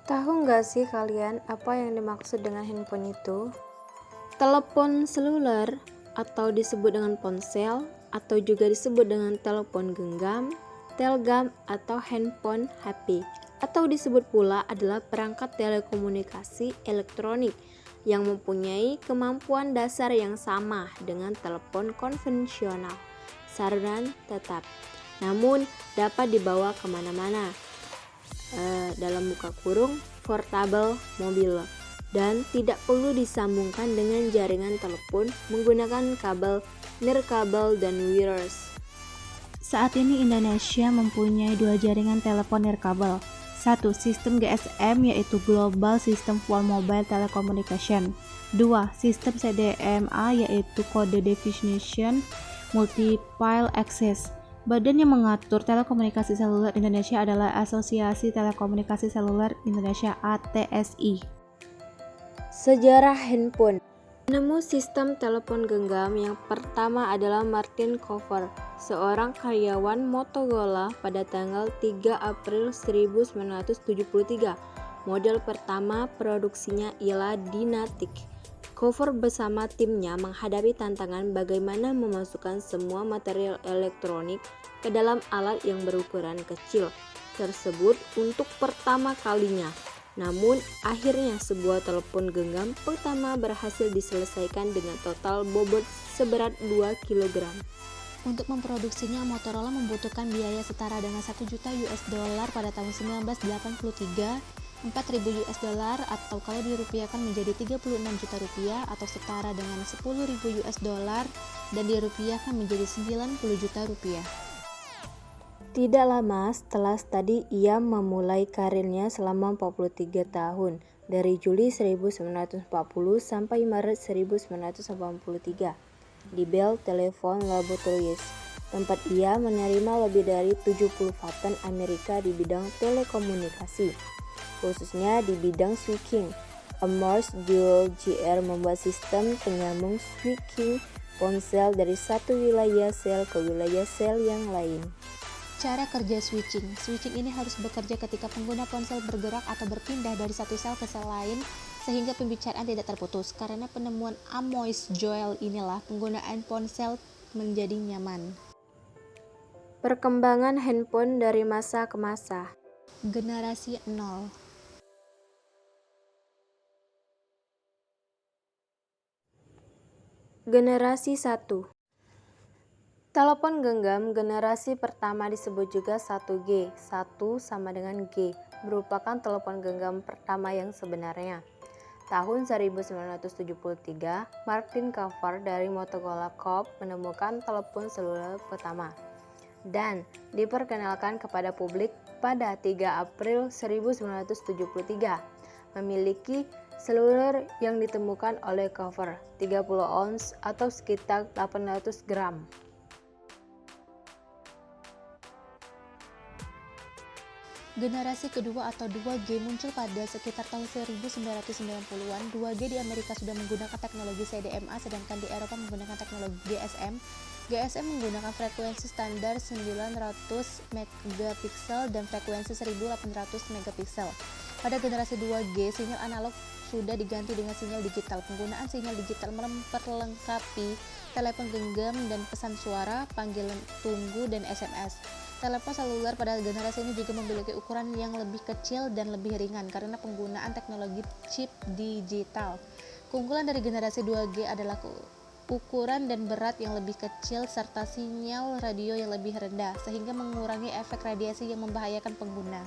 Tahu nggak sih kalian apa yang dimaksud dengan handphone itu? Telepon seluler atau disebut dengan ponsel atau juga disebut dengan telepon genggam, telgam atau handphone HP atau disebut pula adalah perangkat telekomunikasi elektronik yang mempunyai kemampuan dasar yang sama dengan telepon konvensional, saluran tetap, namun dapat dibawa kemana-mana dalam buka kurung portable mobil dan tidak perlu disambungkan dengan jaringan telepon menggunakan kabel, nirkabel, dan wireless. Saat ini Indonesia mempunyai dua jaringan telepon nirkabel. Satu, sistem GSM yaitu Global System for Mobile Telecommunication. Dua, sistem CDMA yaitu Code Definition Multiple Access. Badan yang mengatur telekomunikasi seluler Indonesia adalah Asosiasi Telekomunikasi Seluler Indonesia (ATSI). Sejarah handphone. Penemu sistem telepon genggam yang pertama adalah Martin Cover, seorang karyawan Motorola pada tanggal 3 April 1973. Model pertama produksinya ialah Dynatic. Cover bersama timnya menghadapi tantangan bagaimana memasukkan semua material elektronik ke dalam alat yang berukuran kecil tersebut untuk pertama kalinya. Namun, akhirnya sebuah telepon genggam pertama berhasil diselesaikan dengan total bobot seberat 2 kg. Untuk memproduksinya, Motorola membutuhkan biaya setara dengan 1 juta US dollar pada tahun 1983, 4.000 US dollar atau kalau dirupiahkan menjadi 36 juta rupiah atau setara dengan 10.000 US dollar dan dirupiahkan menjadi 90 juta rupiah. Tidak lama setelah tadi ia memulai karirnya selama 43 tahun, dari Juli 1940 sampai Maret 1983, di Bell Telephone Laboratories, tempat ia menerima lebih dari 70 paten Amerika di bidang telekomunikasi, khususnya di bidang switching. Morse Dual GR membuat sistem penyambung switching ponsel dari satu wilayah sel ke wilayah sel yang lain. Cara kerja switching. Switching ini harus bekerja ketika pengguna ponsel bergerak atau berpindah dari satu sel ke sel lain sehingga pembicaraan tidak terputus. Karena penemuan Amos Joel inilah penggunaan ponsel menjadi nyaman. Perkembangan handphone dari masa ke masa. Generasi 0. Generasi 1. Telepon genggam generasi pertama disebut juga 1G, 1 sama dengan G, merupakan telepon genggam pertama yang sebenarnya. Tahun 1973, Martin Cover dari Motorola Corp menemukan telepon seluler pertama dan diperkenalkan kepada publik pada 3 April 1973. Memiliki seluler yang ditemukan oleh Cover, 30 ons atau sekitar 800 gram. Generasi kedua atau 2G muncul pada sekitar tahun 1990-an. 2G di Amerika sudah menggunakan teknologi CDMA sedangkan di Eropa menggunakan teknologi GSM. GSM menggunakan frekuensi standar 900 megapiksel dan frekuensi 1800 megapiksel. Pada generasi 2G, sinyal analog sudah diganti dengan sinyal digital. Penggunaan sinyal digital memperlengkapi telepon genggam dan pesan suara, panggilan tunggu, dan SMS. Telepon seluler pada generasi ini juga memiliki ukuran yang lebih kecil dan lebih ringan karena penggunaan teknologi chip digital. Keunggulan dari generasi 2G adalah ukuran dan berat yang lebih kecil serta sinyal radio yang lebih rendah sehingga mengurangi efek radiasi yang membahayakan pengguna.